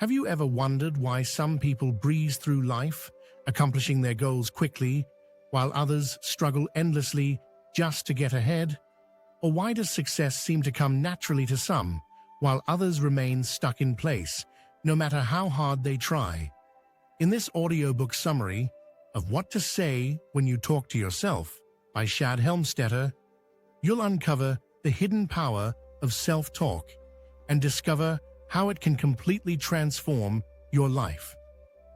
Have you ever wondered why some people breeze through life, accomplishing their goals quickly, while others struggle endlessly just to get ahead? Or why does success seem to come naturally to some, while others remain stuck in place, no matter how hard they try? In this audiobook summary of What to Say When You Talk to Yourself by Shad Helmstetter, you'll uncover the hidden power of self-talk and discover how it can completely transform your life.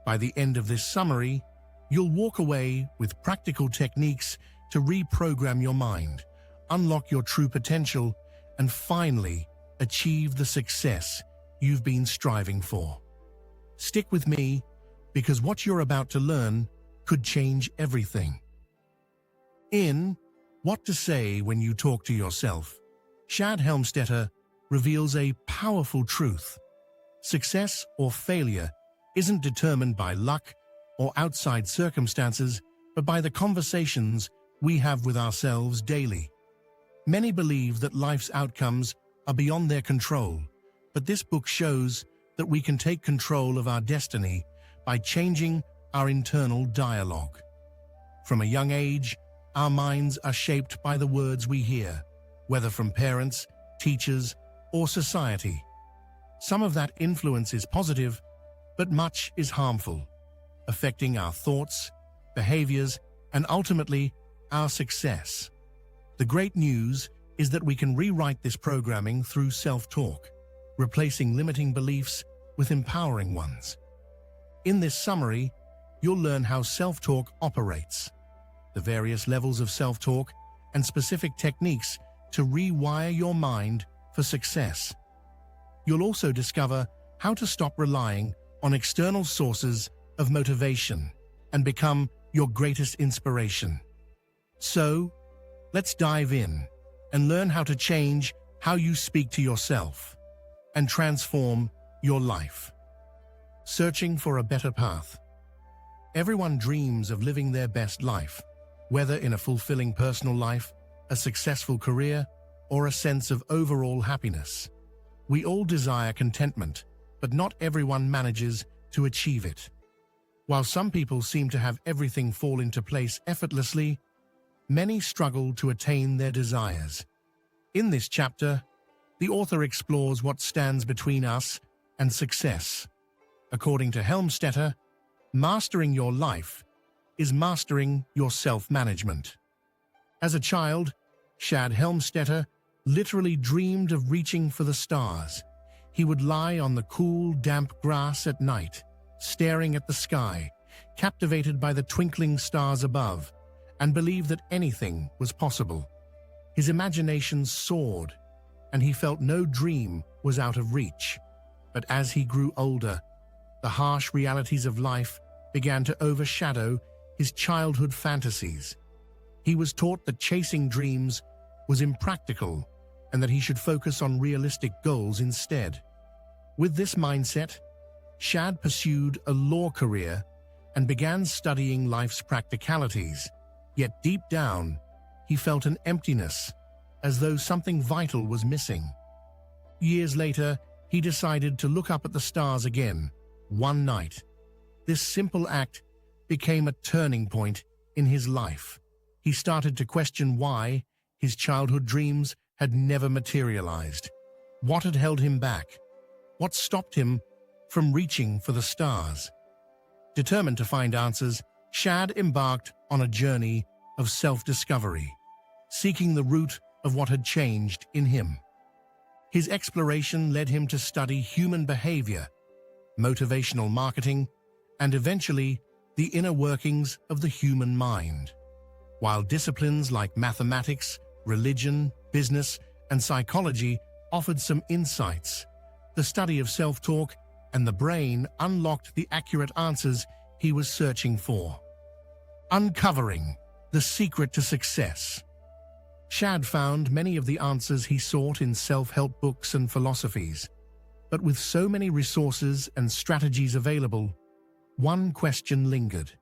By the end of this summary, you'll walk away with practical techniques to reprogram your mind, unlock your true potential, and finally achieve the success you've been striving for. Stick with me, because what you're about to learn could change everything. In What to Say When You Talk to Yourself, Shad Helmstetter reveals a powerful truth. Success or failure isn't determined by luck or outside circumstances, but by the conversations we have with ourselves daily. Many believe that life's outcomes are beyond their control, but this book shows that we can take control of our destiny by changing our internal dialogue. From a young age, our minds are shaped by the words we hear, whether from parents, teachers, or society. Some of that influence is positive, but much is harmful, affecting our thoughts, behaviors, and ultimately our success. The great news is that we can rewrite this programming through self-talk, replacing limiting beliefs with empowering ones. In this summary, you'll learn how self-talk operates, the various levels of self-talk, and specific techniques to rewire your mind for success. You'll also discover how to stop relying on external sources of motivation and become your greatest inspiration. So, let's dive in and learn how to change how you speak to yourself and transform your life. Searching for a better path. Everyone dreams of living their best life, whether in a fulfilling personal life, a successful career, or a sense of overall happiness. We all desire contentment, but not everyone manages to achieve it. While some people seem to have everything fall into place effortlessly, many struggle to attain their desires. In this chapter, the author explores what stands between us and success. According to Helmstetter, mastering your life is mastering your self-management. As a child, Shad Helmstetter literally dreamed of reaching for the stars. He would lie on the cool, damp grass at night, staring at the sky, captivated by the twinkling stars above, and believed that anything was possible. His imagination soared, and he felt no dream was out of reach. But as he grew older, the harsh realities of life began to overshadow his childhood fantasies. He was taught that chasing dreams was impractical and that he should focus on realistic goals instead. With this mindset, Shad pursued a law career and began studying life's practicalities. Yet deep down, he felt an emptiness, as though something vital was missing. Years later, he decided to look up at the stars again, one night. This simple act became a turning point in his life. He started to question why his childhood dreams had never materialized. What had held him back? What stopped him from reaching for the stars? Determined to find answers, Shad embarked on a journey of self-discovery, seeking the root of what had changed in him. His exploration led him to study human behavior, motivational marketing, and eventually the inner workings of the human mind. While disciplines like mathematics, religion, business, and psychology offered some insights, the study of self-talk and the brain unlocked the accurate answers he was searching for. Uncovering the secret to success. Shad found many of the answers he sought in self-help books and philosophies. But with so many resources and strategies available, one question lingered.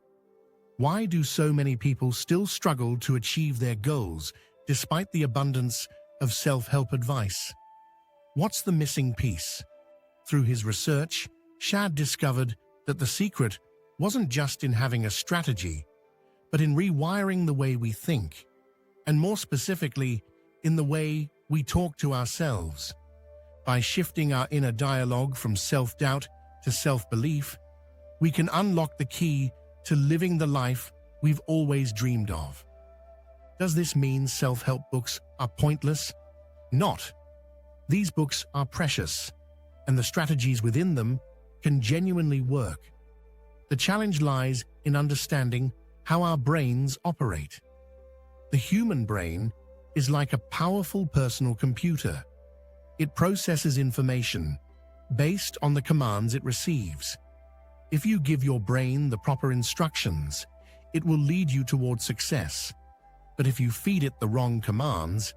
Why do so many people still struggle to achieve their goals despite the abundance of self-help advice? What's the missing piece? Through his research, Shad discovered that the secret wasn't just in having a strategy, but in rewiring the way we think, and more specifically, in the way we talk to ourselves. By shifting our inner dialogue from self-doubt to self-belief, we can unlock the key to living the life we've always dreamed of. Does this mean self-help books are pointless? Not. These books are precious, and the strategies within them can genuinely work. The challenge lies in understanding how our brains operate. The human brain is like a powerful personal computer. It processes information based on the commands it receives. If you give your brain the proper instructions, it will lead you toward success. But if you feed it the wrong commands,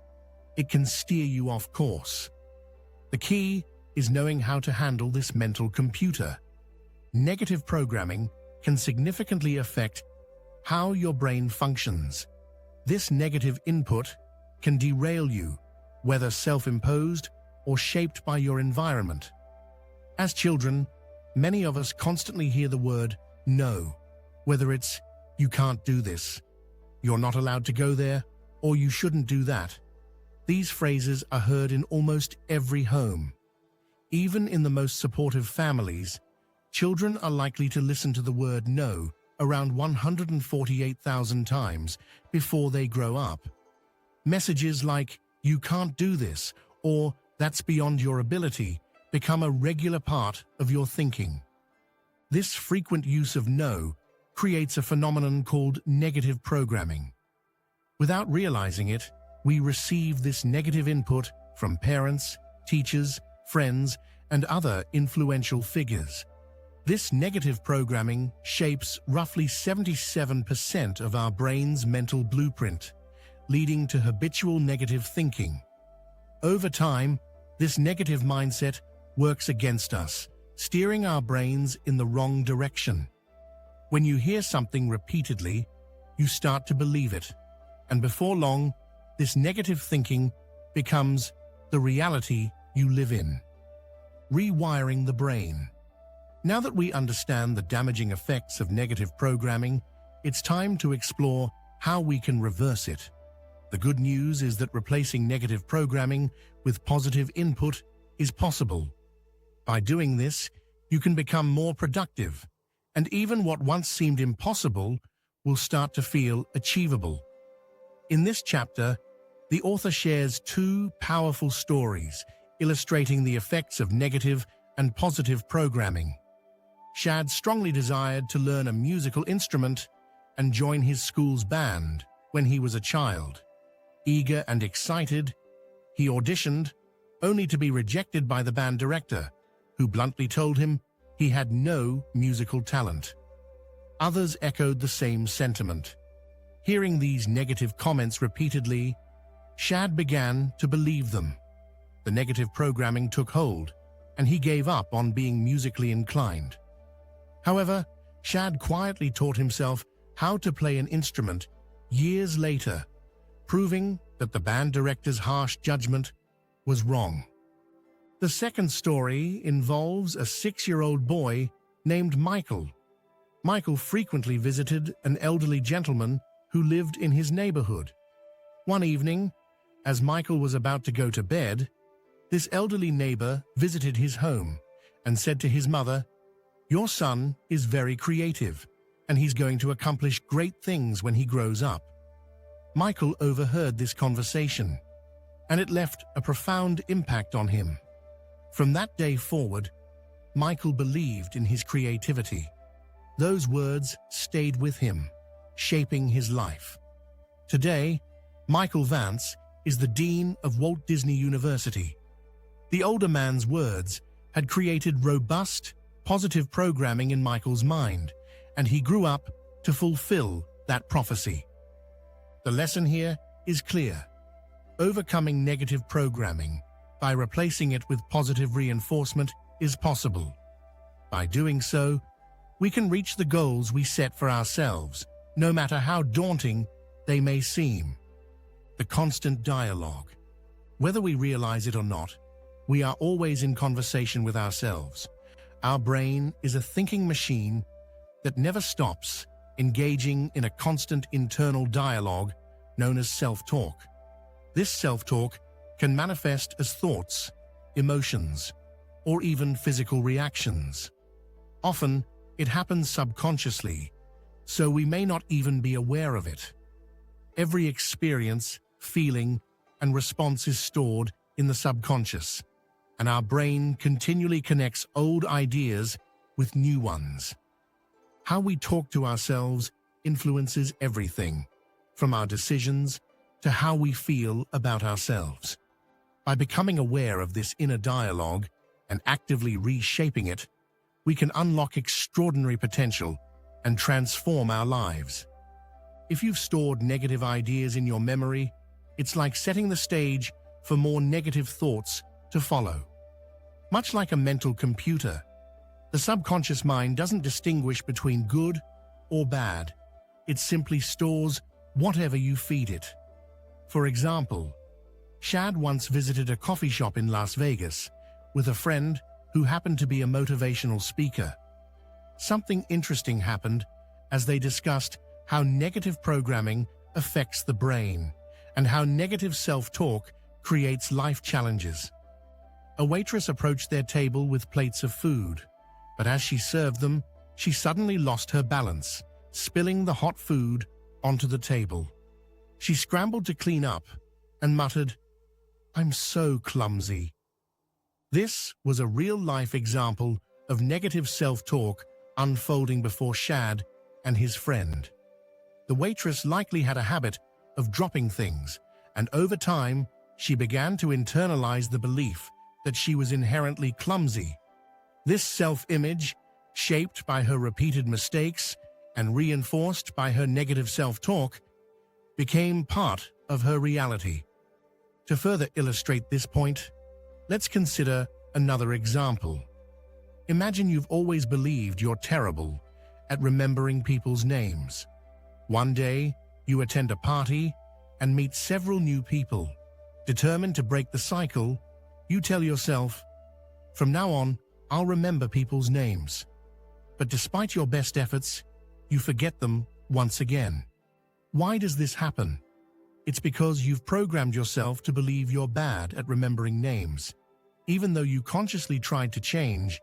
it can steer you off course. The key is knowing how to handle this mental computer. Negative programming can significantly affect how your brain functions. This negative input can derail you, whether self-imposed or shaped by your environment. As children, many of us constantly hear the word no, whether it's "you can't do this," "you're not allowed to go there," or "you shouldn't do that." These phrases are heard in almost every home. Even in the most supportive families, children are likely to listen to the word no around 148,000 times before they grow up. Messages like "you can't do this" or "that's beyond your ability" become a regular part of your thinking. This frequent use of no creates a phenomenon called negative programming. Without realizing it, we receive this negative input from parents, teachers, friends, and other influential figures. This negative programming shapes roughly 77% of our brain's mental blueprint, leading to habitual negative thinking. Over time, this negative mindset works against us, steering our brains in the wrong direction. When you hear something repeatedly, you start to believe it, and before long, this negative thinking becomes the reality you live in. Rewiring the brain. Now that we understand the damaging effects of negative programming, it's time to explore how we can reverse it. The good news is that replacing negative programming with positive input is possible. By doing this, you can become more productive, and even what once seemed impossible will start to feel achievable. In this chapter, the author shares two powerful stories illustrating the effects of negative and positive programming. Shad strongly desired to learn a musical instrument and join his school's band when he was a child. Eager and excited, he auditioned, only to be rejected by the band director, who bluntly told him he had no musical talent. Others echoed the same sentiment. Hearing these negative comments repeatedly, Shad began to believe them. The negative programming took hold, and he gave up on being musically inclined. However, Shad quietly taught himself how to play an instrument years later, proving that the band director's harsh judgment was wrong. The second story involves a 6-year-old boy named Michael. Michael frequently visited an elderly gentleman who lived in his neighborhood. One evening, as Michael was about to go to bed, this elderly neighbor visited his home and said to his mother, "Your son is very creative, and he's going to accomplish great things when he grows up." Michael overheard this conversation, and it left a profound impact on him. From that day forward, Michael believed in his creativity. Those words stayed with him, shaping his life. Today, Michael Vance is the Dean of Walt Disney University. The older man's words had created robust, positive programming in Michael's mind, and he grew up to fulfill that prophecy. The lesson here is clear. Overcoming negative programming by replacing it with positive reinforcement is possible. By doing so, we can reach the goals we set for ourselves, no matter how daunting they may seem. The constant dialogue. Whether we realize it or not, we are always in conversation with ourselves. Our brain is a thinking machine that never stops, engaging in a constant internal dialogue known as self-talk. This self-talk can manifest as thoughts, emotions, or even physical reactions. Often, it happens subconsciously, so we may not even be aware of it. Every experience, feeling, and response is stored in the subconscious, and our brain continually connects old ideas with new ones. How we talk to ourselves influences everything, from our decisions to how we feel about ourselves. By becoming aware of this inner dialogue and actively reshaping it, we can unlock extraordinary potential and transform our lives. If you've stored negative ideas in your memory, it's like setting the stage for more negative thoughts to follow. Much like a mental computer, the subconscious mind doesn't distinguish between good or bad. It simply stores whatever you feed it. For example, Shad once visited a coffee shop in Las Vegas with a friend who happened to be a motivational speaker. Something interesting happened as they discussed how negative programming affects the brain and how negative self-talk creates life challenges. A waitress approached their table with plates of food, but as she served them, she suddenly lost her balance, spilling the hot food onto the table. She scrambled to clean up and muttered, "I'm so clumsy." This was a real-life example of negative self-talk unfolding before Shad and his friend. The waitress likely had a habit of dropping things, and over time, she began to internalize the belief that she was inherently clumsy. This self-image, shaped by her repeated mistakes and reinforced by her negative self-talk, became part of her reality. To further illustrate this point, let's consider another example. Imagine you've always believed you're terrible at remembering people's names. One day, you attend a party and meet several new people. Determined to break the cycle, you tell yourself, "From now on, I'll remember people's names." But despite your best efforts, you forget them once again. Why does this happen? It's because you've programmed yourself to believe you're bad at remembering names. Even though you consciously tried to change,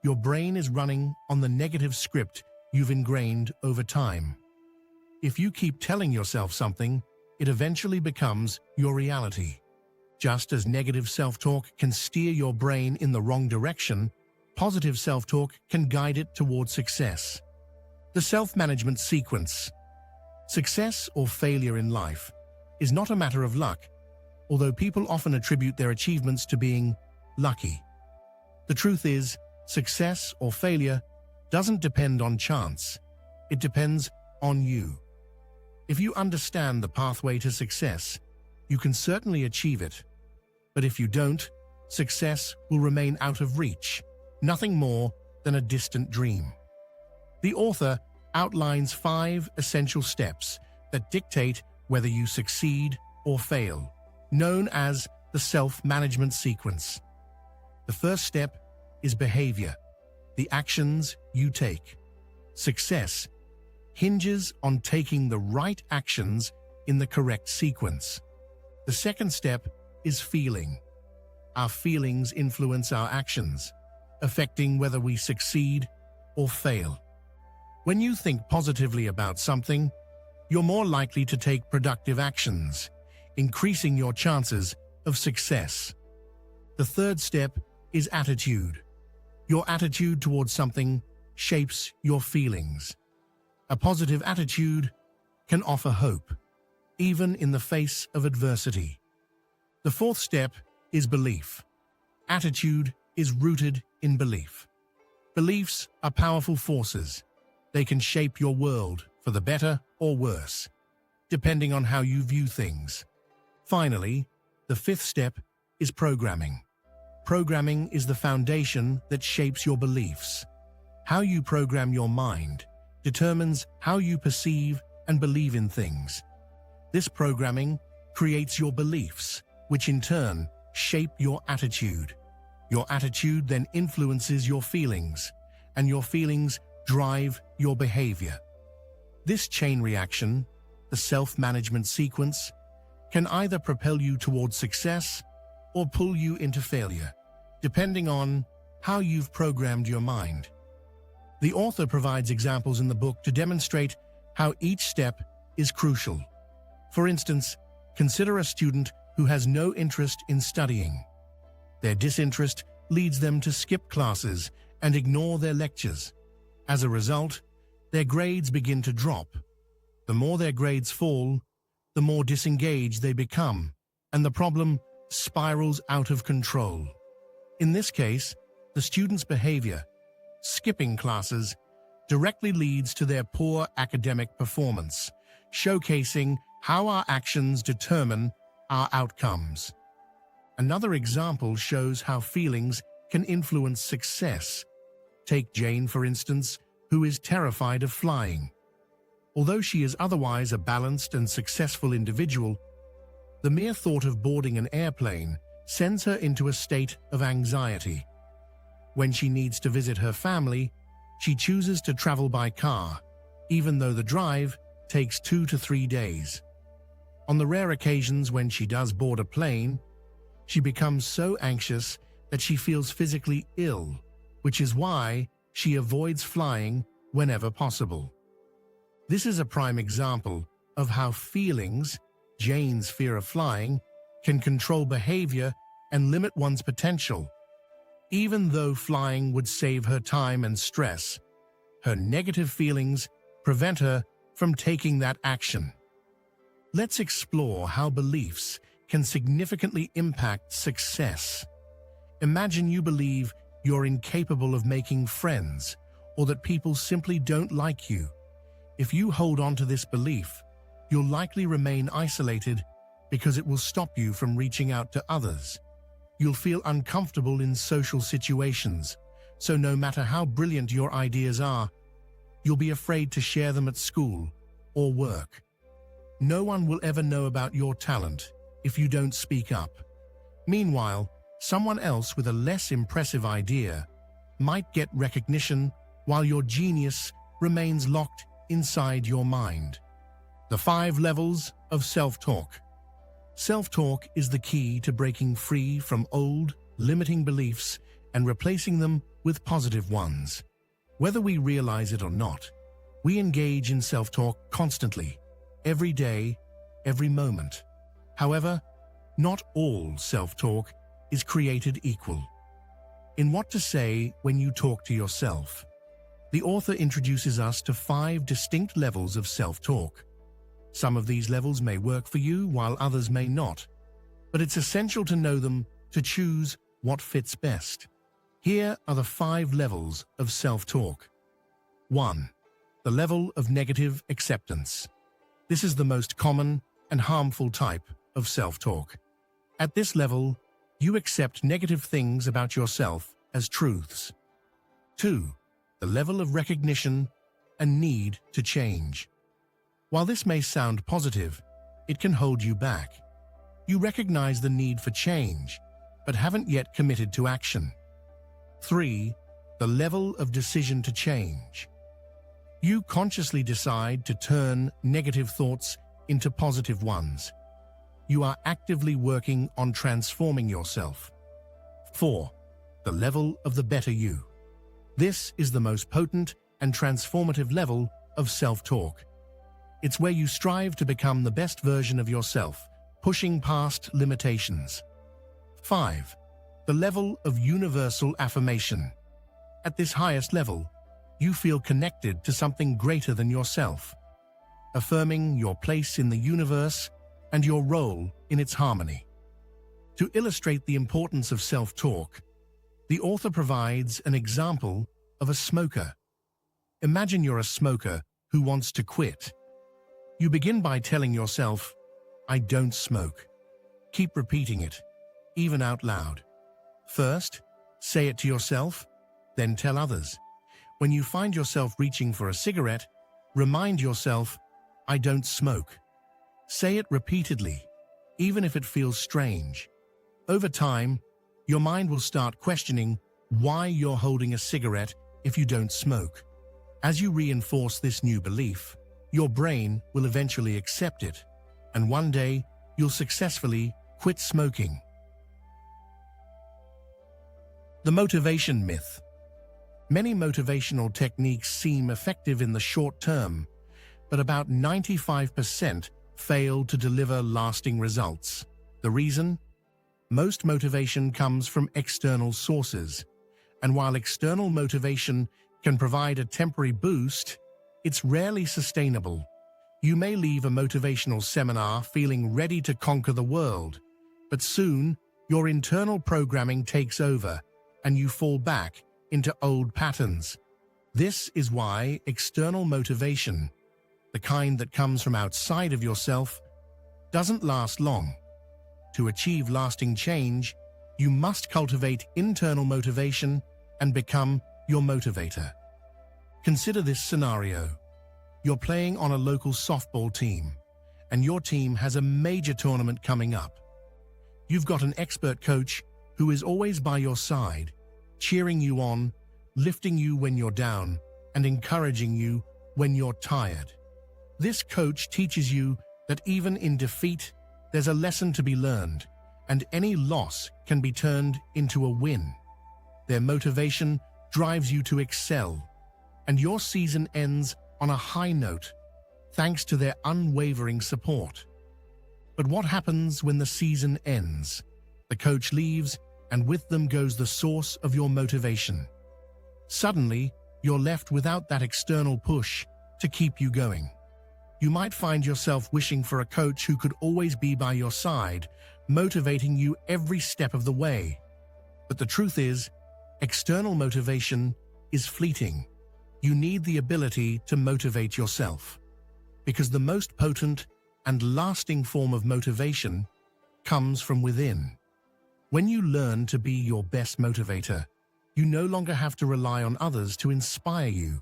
your brain is running on the negative script you've ingrained over time. If you keep telling yourself something, it eventually becomes your reality. Just as negative self-talk can steer your brain in the wrong direction, positive self-talk can guide it toward success. The self-management sequence. Success or failure in life is not a matter of luck, although people often attribute their achievements to being lucky. The truth is, success or failure doesn't depend on chance. It depends on you. If you understand the pathway to success, you can certainly achieve it. But if you don't, success will remain out of reach, nothing more than a distant dream. The author outlines 5 essential steps that dictate whether you succeed or fail, known as the self-management sequence. The first step is behavior, the actions you take. Success hinges on taking the right actions in the correct sequence. The second step is feeling. Our feelings influence our actions, affecting whether we succeed or fail. When you think positively about something, you're more likely to take productive actions, increasing your chances of success. The third step is attitude. Your attitude towards something shapes your feelings. A positive attitude can offer hope, even in the face of adversity. The fourth step is belief. Attitude is rooted in belief. Beliefs are powerful forces. They can shape your world for the better or worse, depending on how you view things. Finally, the fifth step is programming. Programming is the foundation that shapes your beliefs. How you program your mind determines how you perceive and believe in things. This programming creates your beliefs, which in turn shape your attitude. Your attitude then influences your feelings, and your feelings drive your behavior. This chain reaction, the self-management sequence, can either propel you towards success or pull you into failure, depending on how you've programmed your mind. The author provides examples in the book to demonstrate how each step is crucial. For instance, consider a student who has no interest in studying. Their disinterest leads them to skip classes and ignore their lectures. As a result, their grades begin to drop. The more their grades fall, the more disengaged they become, and the problem spirals out of control. In this case, the student's behavior, skipping classes, directly leads to their poor academic performance, showcasing how our actions determine our outcomes. Another example shows how feelings can influence success. Take Jane, for instance, who is terrified of flying. Although she is otherwise a balanced and successful individual, the mere thought of boarding an airplane sends her into a state of anxiety. When she needs to visit her family, she chooses to travel by car, even though the drive takes 2 to 3 days. On the rare occasions when she does board a plane, she becomes so anxious that she feels physically ill, which is why she avoids flying whenever possible. This is a prime example of how feelings, Jane's fear of flying, can control behavior and limit one's potential. Even though flying would save her time and stress, her negative feelings prevent her from taking that action. Let's explore how beliefs can significantly impact success. Imagine you believe you're incapable of making friends, or that people simply don't like you. If you hold on to this belief, you'll likely remain isolated because it will stop you from reaching out to others. You'll feel uncomfortable in social situations, so no matter how brilliant your ideas are, you'll be afraid to share them at school or work. No one will ever know about your talent if you don't speak up. Meanwhile, someone else with a less impressive idea might get recognition while your genius remains locked inside your mind. The 5 levels of self-talk. Self-talk is the key to breaking free from old, limiting beliefs and replacing them with positive ones. Whether we realize it or not, we engage in self-talk constantly, every day, every moment. However, not all self-talk is created equal. In What to Say When You Talk to Yourself, the author introduces us to 5 distinct levels of self-talk. Some of these levels may work for you while others may not, but it's essential to know them to choose what fits best. Here are the 5 levels of self-talk. 1. The level of negative acceptance. This is the most common and harmful type of self-talk. At this level, you accept negative things about yourself as truths. 2. The level of recognition and need to change. While this may sound positive, it can hold you back. You recognize the need for change, but haven't yet committed to action. 3. The level of decision to change. You consciously decide to turn negative thoughts into positive ones. You are actively working on transforming yourself. 4. The level of the better you. This is the most potent and transformative level of self-talk. It's where you strive to become the best version of yourself, pushing past limitations. 5. The level of universal affirmation. At this highest level, you feel connected to something greater than yourself, affirming your place in the universe and your role in its harmony. To illustrate the importance of self-talk, the author provides an example of a smoker. Imagine you're a smoker who wants to quit. You begin by telling yourself, "I don't smoke." Keep repeating it, even out loud. First, say it to yourself, then tell others. When you find yourself reaching for a cigarette, remind yourself, "I don't smoke." Say it repeatedly, even if it feels strange. Over time, Your mind will start questioning why you're holding a cigarette if you don't smoke. As you reinforce this new belief, your brain will eventually accept it, and one day you'll successfully quit smoking. The motivation myth. Many motivational techniques seem effective in the short term, but about 95% fail to deliver lasting results. The reason? Most motivation comes from external sources, and while external motivation can provide a temporary boost, it's rarely sustainable. You may leave a motivational seminar feeling ready to conquer the world, but soon your internal programming takes over and you fall back into old patterns. This is why external motivation, the kind that comes from outside of yourself, doesn't last long. To achieve lasting change, you must cultivate internal motivation and become your motivator. Consider this scenario. You're playing on a local softball team, and your team has a major tournament coming up. You've got an expert coach who is always by your side, cheering you on, lifting you when you're down, and encouraging you when you're tired. This coach teaches you that even in defeat, there's a lesson to be learned, and any loss can be turned into a win. Their motivation drives you to excel, and your season ends on a high note, thanks to their unwavering support. But what happens when the season ends? The coach leaves, and with them goes the source of your motivation. Suddenly, you're left without that external push to keep you going. You might find yourself wishing for a coach who could always be by your side, motivating you every step of the way. But the truth is, external motivation is fleeting. You need the ability to motivate yourself, because the most potent and lasting form of motivation comes from within. When you learn to be your best motivator, you no longer have to rely on others to inspire you.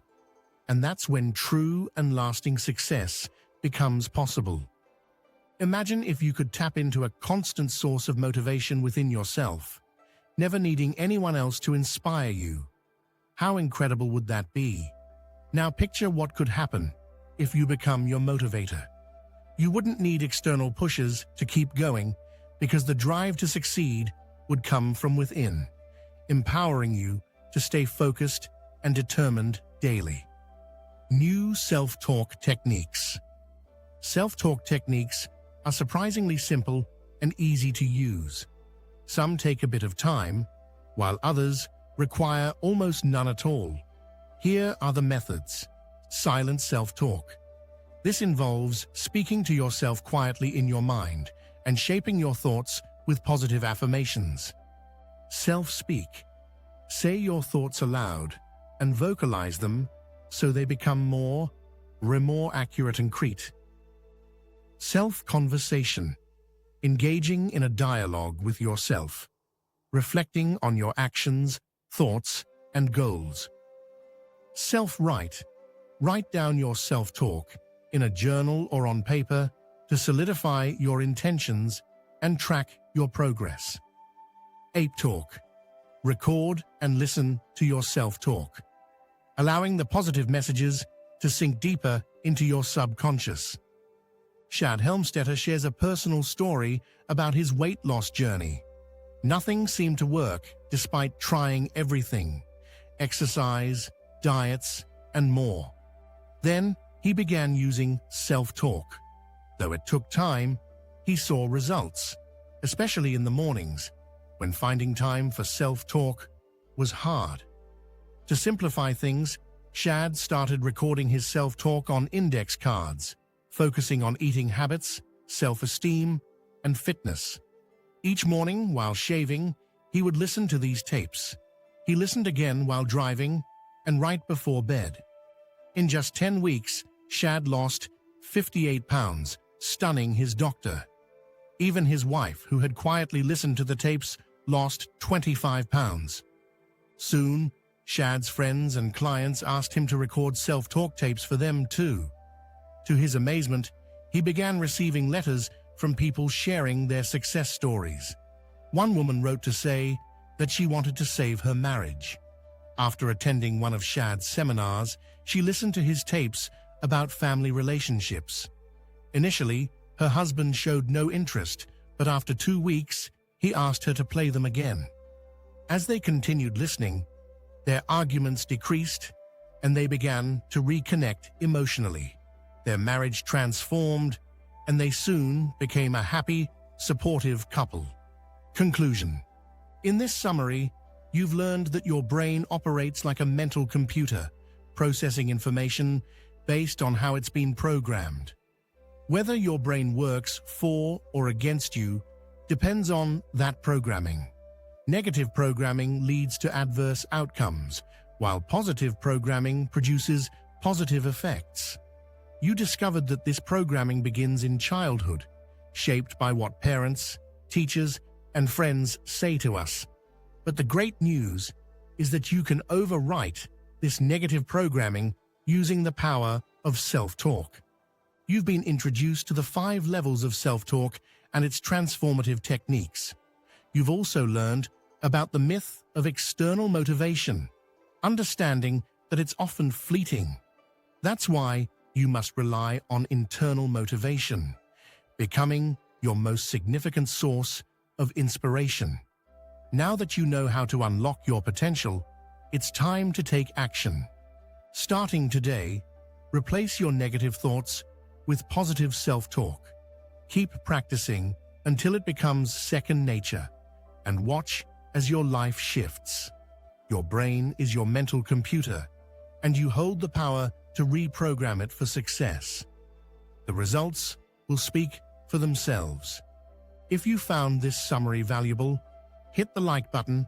And that's when true and lasting success becomes possible. Imagine if you could tap into a constant source of motivation within yourself, never needing anyone else to inspire you. How incredible would that be? Now picture what could happen if you become your motivator. You wouldn't need external pushes to keep going, because the drive to succeed would come from within, empowering you to stay focused and determined daily. New self-talk techniques. Self-talk techniques are surprisingly simple and easy to use. Some take a bit of time, while others require almost none at all. Here are the methods. Silent self-talk. This involves speaking to yourself quietly in your mind and shaping your thoughts with positive affirmations. Self-speak. Say your thoughts aloud and vocalize them so they become more accurate and concrete. Self-conversation. Engaging in a dialogue with yourself, reflecting on your actions, thoughts, and goals. Self-write. Write down your self-talk in a journal or on paper to solidify your intentions and track your progress. Ape talk. Record and listen to your self-talk, allowing the positive messages to sink deeper into your subconscious. Shad Helmstetter shares a personal story about his weight loss journey. Nothing seemed to work despite trying everything: exercise, diets, and more. Then he began using self-talk. Though it took time, he saw results, especially in the mornings, when finding time for self-talk was hard. To simplify things, Shad started recording his self-talk on index cards, focusing on eating habits, self-esteem, and fitness. Each morning, while shaving, he would listen to these tapes. He listened again while driving and right before bed. In just 10 weeks, Shad lost 58 pounds, stunning his doctor. Even his wife, who had quietly listened to the tapes, lost 25 pounds. Soon, Shad's friends and clients asked him to record self-talk tapes for them too. To his amazement, he began receiving letters from people sharing their success stories. One woman wrote to say, that she wanted to save her marriage. After attending one of Shad's seminars, she listened to his tapes about family relationships. Initially, her husband showed no interest, but after 2 weeks, he asked her to play them again. As they continued listening, their arguments decreased and they began to reconnect emotionally. Their marriage transformed and they soon became a happy, supportive couple. Conclusion. In this summary, you've learned that your brain operates like a mental computer, processing information based on how it's been programmed. Whether your brain works for or against you depends on that programming. Negative programming leads to adverse outcomes, while positive programming produces positive effects. You discovered that this programming begins in childhood, shaped by what parents, teachers, and friends say to us. But the great news is that you can overwrite this negative programming using the power of self-talk. You've been introduced to the 5 levels of self-talk and its transformative techniques. You've also learned about the myth of external motivation, understanding that it's often fleeting. That's why you must rely on internal motivation, becoming your most significant source of inspiration. Now that you know how to unlock your potential, it's time to take action. Starting today, replace your negative thoughts with positive self-talk. Keep practicing until it becomes second nature, and watch as your life shifts. Your brain is your mental computer, and you hold the power to reprogram it for success. The results will speak for themselves. If you found this summary valuable, hit the like button,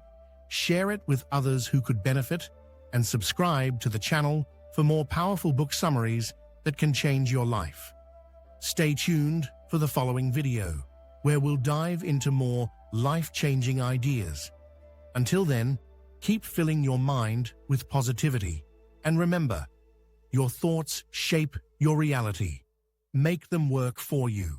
share it with others who could benefit, and subscribe to the channel for more powerful book summaries that can change your life. Stay tuned for the following video, where we'll dive into more life-changing ideas. Until then, keep filling your mind with positivity. And remember, your thoughts shape your reality. Make them work for you.